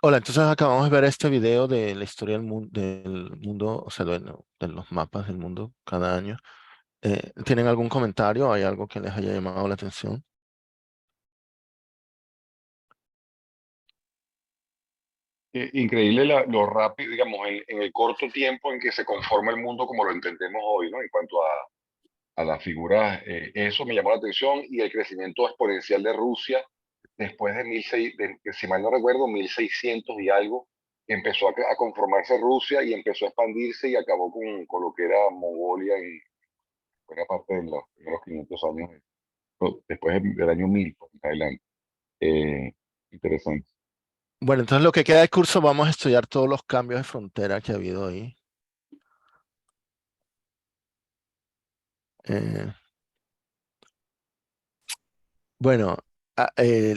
Hola, entonces acabamos de ver este video de la historia del mundo, o sea, de los mapas del mundo cada año. ¿Tienen algún comentario? ¿Hay algo que les haya llamado la atención? Increíble lo rápido, digamos, en el corto tiempo en que se conforma el mundo como lo entendemos hoy, ¿no? En cuanto a las figuras, eso me llamó la atención y el crecimiento exponencial de Rusia después de 1600, que si mal no recuerdo, 1600 y algo, empezó a conformarse Rusia y empezó a expandirse y acabó con lo que era Mongolia en buena parte de los primeros 500 años, después del año 1000 pues, en adelante. Interesante. Bueno, entonces lo que queda de curso vamos a estudiar todos los cambios de frontera que ha habido ahí. Eh, bueno,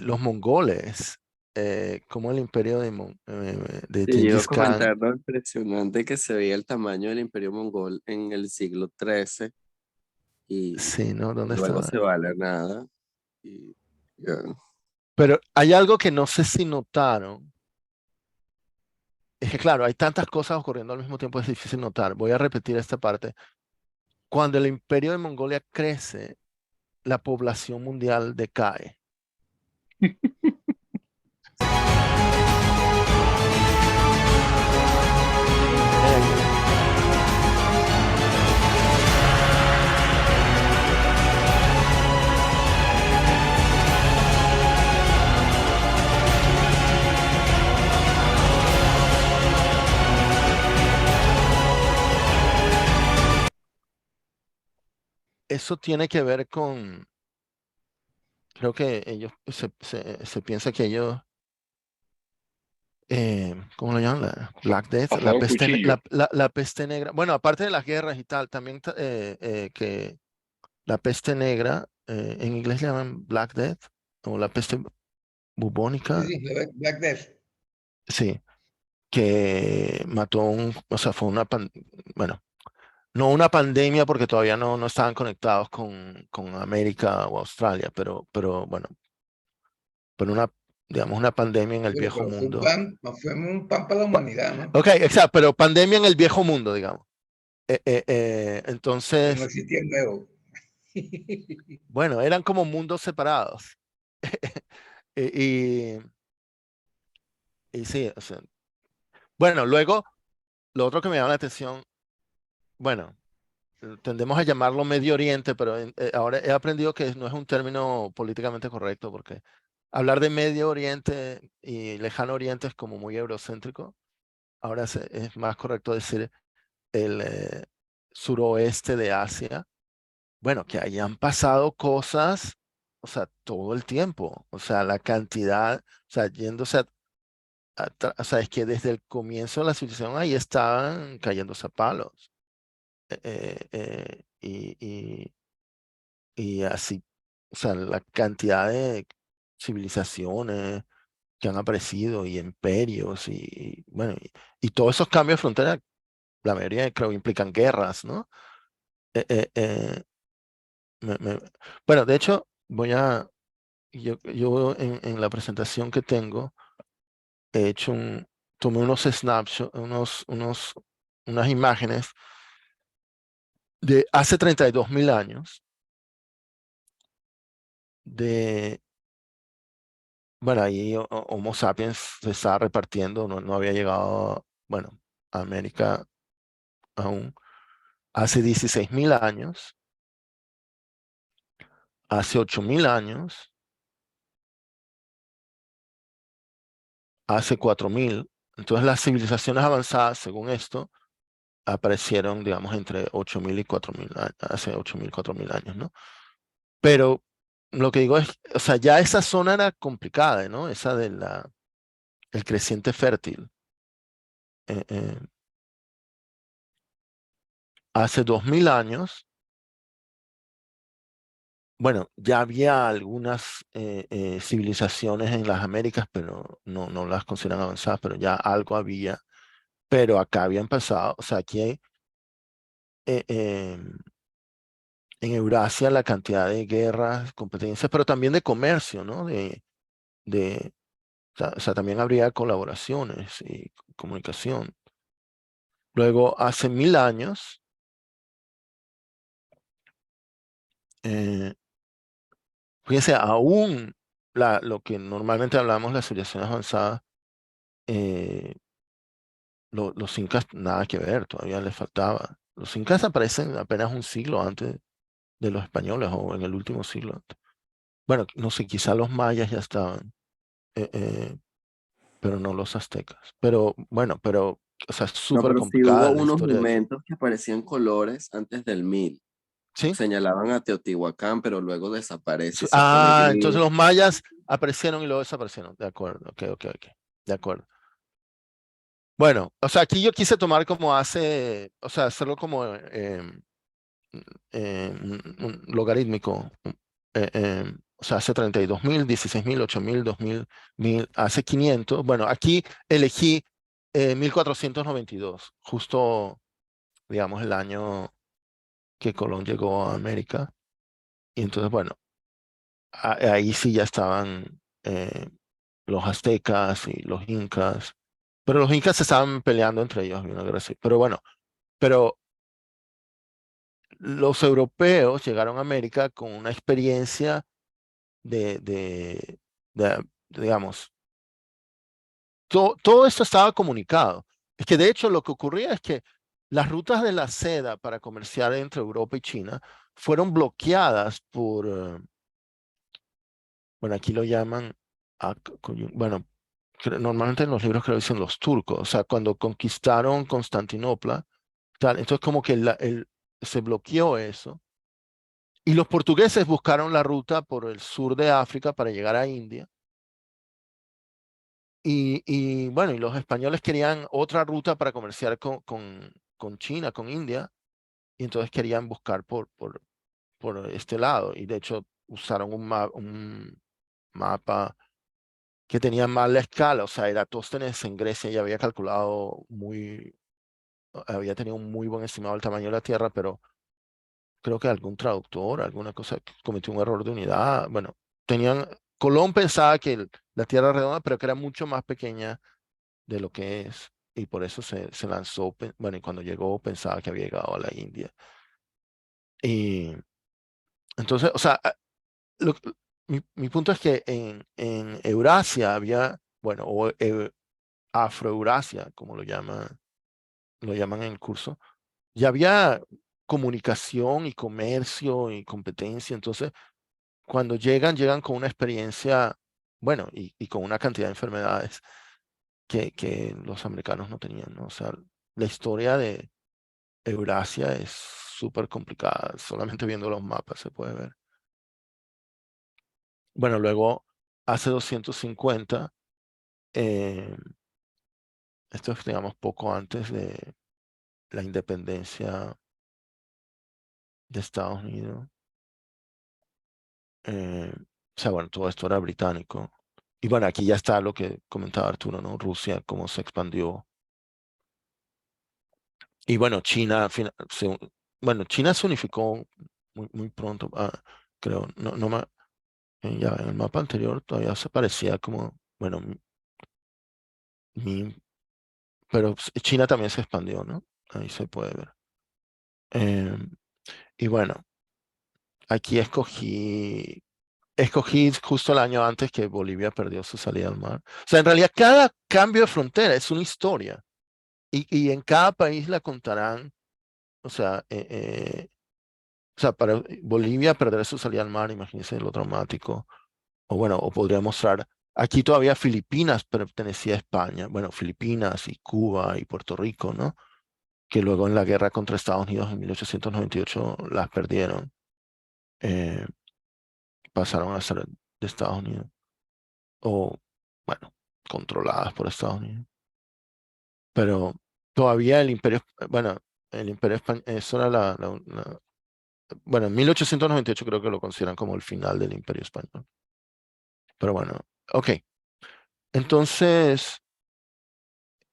los mongoles, como el imperio de Sí, yo iba a Gengis Khan. comentar lo impresionante que se veía el tamaño del Imperio Mongol en el siglo XIII y Sí, ¿no? ¿Dónde luego estaba? se va a la nada. Y, ya. Pero hay algo que no sé si notaron. Es que claro, hay tantas cosas ocurriendo al mismo tiempo, es difícil notar. Voy a repetir esta parte. Cuando el imperio de Mongolia crece, la población mundial decae. Eh, Eso tiene que ver con, creo que ellos, se piensa que ellos, ¿cómo lo llaman? La Black Death, la Pasaron el peste, cuchillo. la peste negra. Bueno, aparte de las guerras y tal, también que la peste negra, en inglés le llaman Black Death, o la peste Sí, bubónica, sí, Black Death. sí, que mató o sea, fue bueno, no una pandemia porque todavía no estaban conectados con América o Australia, pero bueno, pero digamos, una pandemia en el Bueno, viejo pero mundo. fue un pan para la humanidad, ¿no? Ok, exacto, pero pandemia en el viejo mundo, digamos. Que no Entonces, existía el nuevo. bueno, eran como mundos separados. Y, y, y sí, o sea, bueno, luego, lo otro que me llama la atención, bueno, tendemos a llamarlo Medio Oriente, pero ahora he aprendido que no es un término políticamente correcto porque hablar de Medio Oriente y Lejano Oriente es como muy eurocéntrico. Ahora es más correcto decir el suroeste de Asia. Bueno, que hayan pasado cosas, o sea, todo el tiempo. O sea, la cantidad, o sea, yéndose o sea, es que desde el comienzo de la civilización ahí estaban cayéndose a palos. Y así, o sea, la cantidad de civilizaciones que han aparecido y imperios bueno, y todos esos cambios de frontera, la mayoría creo implican guerras, ¿no? Eh, eh, eh, me- me- bueno, de hecho, yo en la presentación que tengo, he hecho tomé unos snapshots, unas imágenes de hace 32.000 años de, bueno, ahí Homo sapiens se estaba repartiendo, no había llegado, bueno, a América aún. Hace 16.000 años, hace 8.000 años, hace 4.000. Entonces las civilizaciones avanzadas, según esto, aparecieron, digamos, entre 8.000 y 4.000, hace 8.000, 4.000 años, ¿no? Pero lo que digo es, o sea, ya esa zona era complicada, ¿no? Esa el creciente fértil. Eh, eh, Hace 2.000 años, bueno, ya había algunas civilizaciones en las Américas, pero no las consideran avanzadas, pero ya algo había. Pero acá había empezado, o sea, aquí eh, eh, en Eurasia la cantidad de guerras, competencias, pero también de comercio, ¿no? De O sea, también habría colaboraciones y comunicación. Luego, hace 1000 años, fíjense, aún lo que normalmente hablamos, las civilizaciones avanzadas, eh, los incas nada que ver, todavía les faltaba. Los incas aparecen apenas un siglo antes de los españoles o en el último siglo. Bueno, no sé, quizá los mayas ya estaban, pero no los aztecas. Pero bueno, o sea, es No, súper pero sí hubo complicada la unos historia de eso. momentos que aparecían colores antes del 1000. ¿Sí? Señalaban a Teotihuacán, pero luego desaparece y se pone Entonces gris. los mayas aparecieron y luego desaparecieron. De acuerdo, ok. De acuerdo. Bueno, o sea, aquí yo quise tomar como o sea, hacerlo como un logarítmico. O sea, hace 32.000, 16.000, 8.000, 2.000, 1.000, hace 500. Bueno, aquí elegí 1492, justo, digamos, el año que Colón llegó a América. Y entonces, bueno, ahí sí ya estaban los aztecas y los incas. Pero los incas se estaban peleando entre ellos, había una guerra así. Pero bueno, pero los europeos llegaron a América con una experiencia digamos, todo esto estaba comunicado. Es que de hecho lo que ocurría es que las rutas de la seda para comerciar entre Europa y China fueron bloqueadas bueno, aquí lo llaman, bueno, normalmente en los libros creo que dicen los turcos, o sea, cuando conquistaron Constantinopla, tal, entonces como que se bloqueó eso. Y los portugueses buscaron la ruta por el sur de África para llegar a India. Y bueno, y los españoles querían otra ruta para comerciar con China, con India, y entonces querían buscar por este lado. Y de hecho usaron un mapa que tenía mal la escala, o sea, Eratóstenes en Grecia ya había calculado había tenido un muy buen estimado del tamaño de la Tierra, pero creo que algún traductor, alguna cosa, cometió un error de unidad. Bueno, Colón pensaba que la Tierra era redonda, pero que era mucho más pequeña de lo que es, y por eso se lanzó, bueno, y cuando llegó pensaba que había llegado a la India. Y entonces, o sea, mi punto es que en Eurasia había, bueno, o Afroeurasia, como lo llaman en el curso, ya había comunicación y comercio y competencia. Entonces, cuando llegan con una experiencia, bueno, y con una cantidad de enfermedades que los americanos no tenían, ¿no? O sea, la historia de Eurasia es súper complicada, solamente viendo los mapas se puede ver. Bueno, luego, hace 250, eh, esto es, digamos, poco antes de la independencia de Estados Unidos. O sea, bueno, todo esto era británico. Y bueno, aquí ya está lo que comentaba Arturo, ¿no? Rusia, cómo se expandió. Y bueno, bueno, China se unificó muy pronto, creo. Ya en el mapa anterior todavía se parecía como, bueno, mi, pero China también se expandió, ¿no? Ahí se puede ver. Y bueno, aquí escogí justo el año antes que Bolivia perdió su salida al mar. O sea, en realidad cada cambio de frontera es una historia y en cada país la contarán. O sea, para Bolivia perder su salida al mar, imagínense lo traumático. O bueno, o podría mostrar, aquí todavía Filipinas pertenecía a España. Bueno, Filipinas y Cuba y Puerto Rico, ¿no? Que luego en la guerra contra Estados Unidos en 1898 las perdieron. eh, Pasaron a ser de Estados Unidos. O, bueno, controladas por Estados Unidos. Pero todavía el imperio, bueno, el imperio español, eso era bueno, en 1898 creo que lo consideran como el final del imperio español. Pero bueno, ok. Entonces,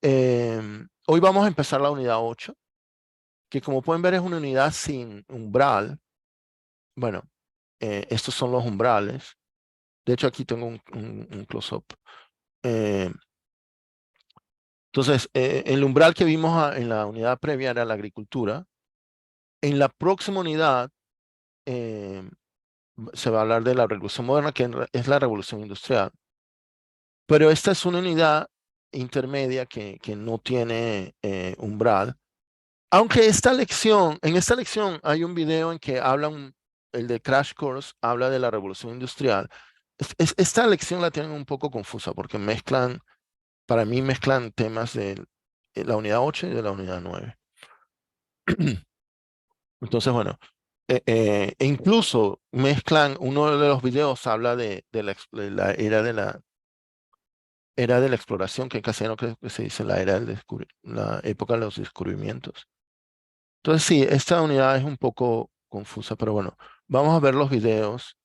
hoy vamos a empezar la unidad 8, que como pueden ver es una unidad sin umbral. Bueno, estos son los umbrales. De hecho, aquí tengo un close-up. Eh, entonces, el umbral que vimos en la unidad previa era la agricultura. En la próxima unidad se va a hablar de la revolución moderna, que es la revolución industrial. Pero esta es una unidad intermedia que no tiene umbral. Aunque en esta lección hay un video en que hablan, el de Crash Course habla de la revolución industrial. Esta lección la tienen un poco confusa porque para mí mezclan temas de la unidad 8 y de la unidad 9. Entonces, bueno, e incluso mezclan, uno de los videos habla de la era de la exploración, que en castellano creo que se dice la era la época de los descubrimientos. Entonces, sí, esta unidad es un poco confusa, pero bueno, vamos a ver los videos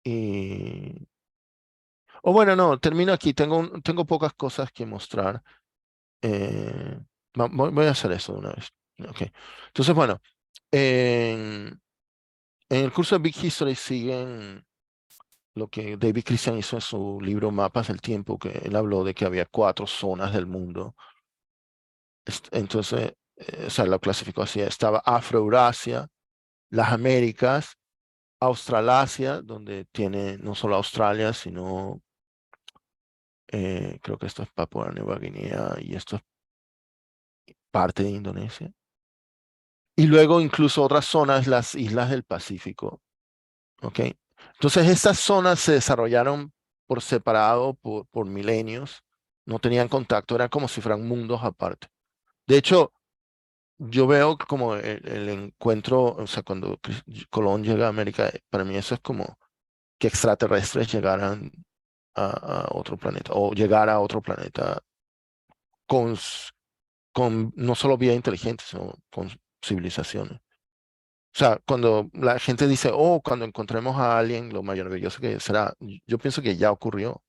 y... O bueno, no, termino aquí, tengo pocas cosas que mostrar. Eh, voy a hacer eso de una vez. Ok. Entonces, bueno, en el curso de Big History siguen lo que David Christian hizo en su libro Mapas del Tiempo, que él habló de que había 4 zonas del mundo. Entonces, o sea, lo clasificó así. Estaba Afroeurasia, las Américas, Australasia, donde tiene no solo Australia, sino creo que esto es Papua Nueva Guinea y esto es parte de Indonesia. Y luego incluso otras zonas, las islas del Pacífico. ¿Ok? Entonces estas zonas se desarrollaron por separado por milenios, no tenían contacto, eran como si fueran mundos aparte. De hecho, yo veo como el encuentro, o sea, cuando Colón llega a América, para mí eso es como que extraterrestres llegaran a otro planeta o llegar a otro planeta con, con no solo vida inteligente, sino con civilizaciones. O sea, cuando la gente dice, oh, cuando encontremos a alguien, lo maravilloso que será, yo pienso que ya ocurrió.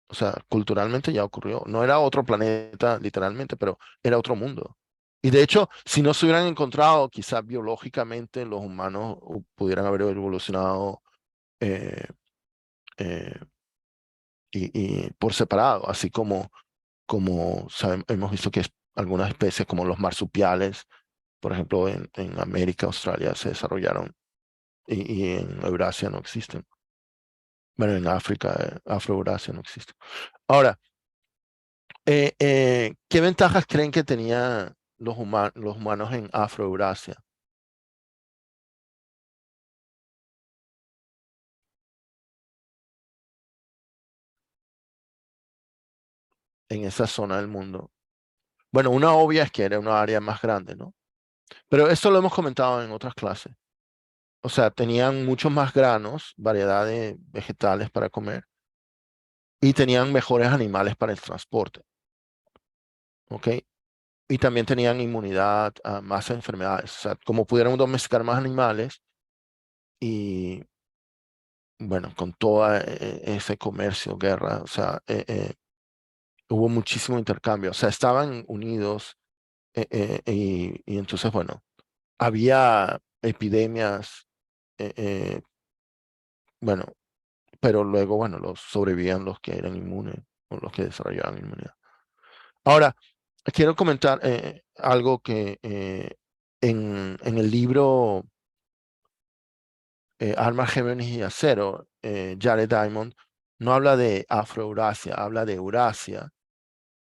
O sea, culturalmente ya ocurrió. No era otro planeta, literalmente, pero era otro mundo. Y de hecho, si no se hubieran encontrado, quizás biológicamente los humanos pudieran haber evolucionado eh, eh, y por separado, así como hemos visto que algunas especies como los marsupiales, por ejemplo, en América, Australia, se desarrollaron y en Eurasia no existen. Bueno, en África, Afroeurasia no existe. Ahora, ¿qué ventajas creen que tenían los humanos en Afroeurasia? En esa zona del mundo. Bueno, una obvia es que era una área más grande, ¿no? Pero esto lo hemos comentado en otras clases. O sea, tenían muchos más granos, variedad de vegetales para comer, y tenían mejores animales para el transporte, ¿ok? Y también tenían inmunidad a más enfermedades. O sea, como pudieron domesticar más animales y, bueno, con todo ese comercio, guerra, o sea, hubo muchísimo intercambio. O sea, estaban unidos y entonces, bueno, había epidemias, bueno, pero luego, bueno, sobrevivían los que eran inmunes o los que desarrollaban inmunidad. Ahora, quiero comentar algo que en el libro Armas, Gémenes y Acero, Jared Diamond no habla de Afroeurasia, habla de Eurasia.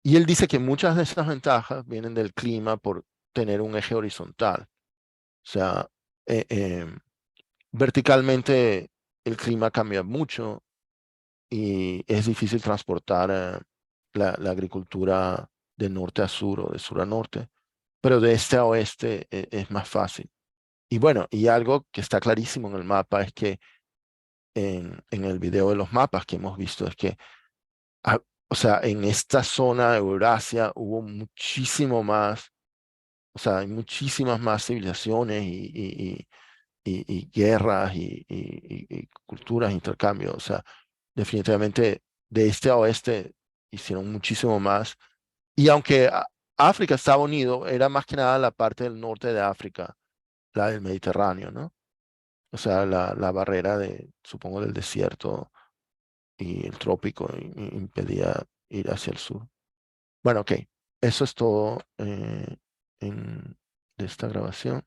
Y él dice que muchas de esas ventajas vienen del clima por tener un eje horizontal. O sea, eh, eh, verticalmente el clima cambia mucho y es difícil transportar la agricultura de norte a sur o de sur a norte, pero de este a oeste es más fácil. Y bueno, y algo que está clarísimo en el mapa es que en el video de los mapas que hemos visto es que, ah, o sea, en esta zona de Eurasia hubo muchísimo más, o sea, hay muchísimas más civilizaciones y guerras y culturas, intercambios. O sea, definitivamente de este a oeste hicieron muchísimo más. Y aunque África estaba unido, era más que nada la parte del norte de África, la del Mediterráneo, ¿no? O sea, la barrera supongo, del desierto y el trópico impedía ir hacia el sur. Bueno, ok. Eso es todo de esta grabación.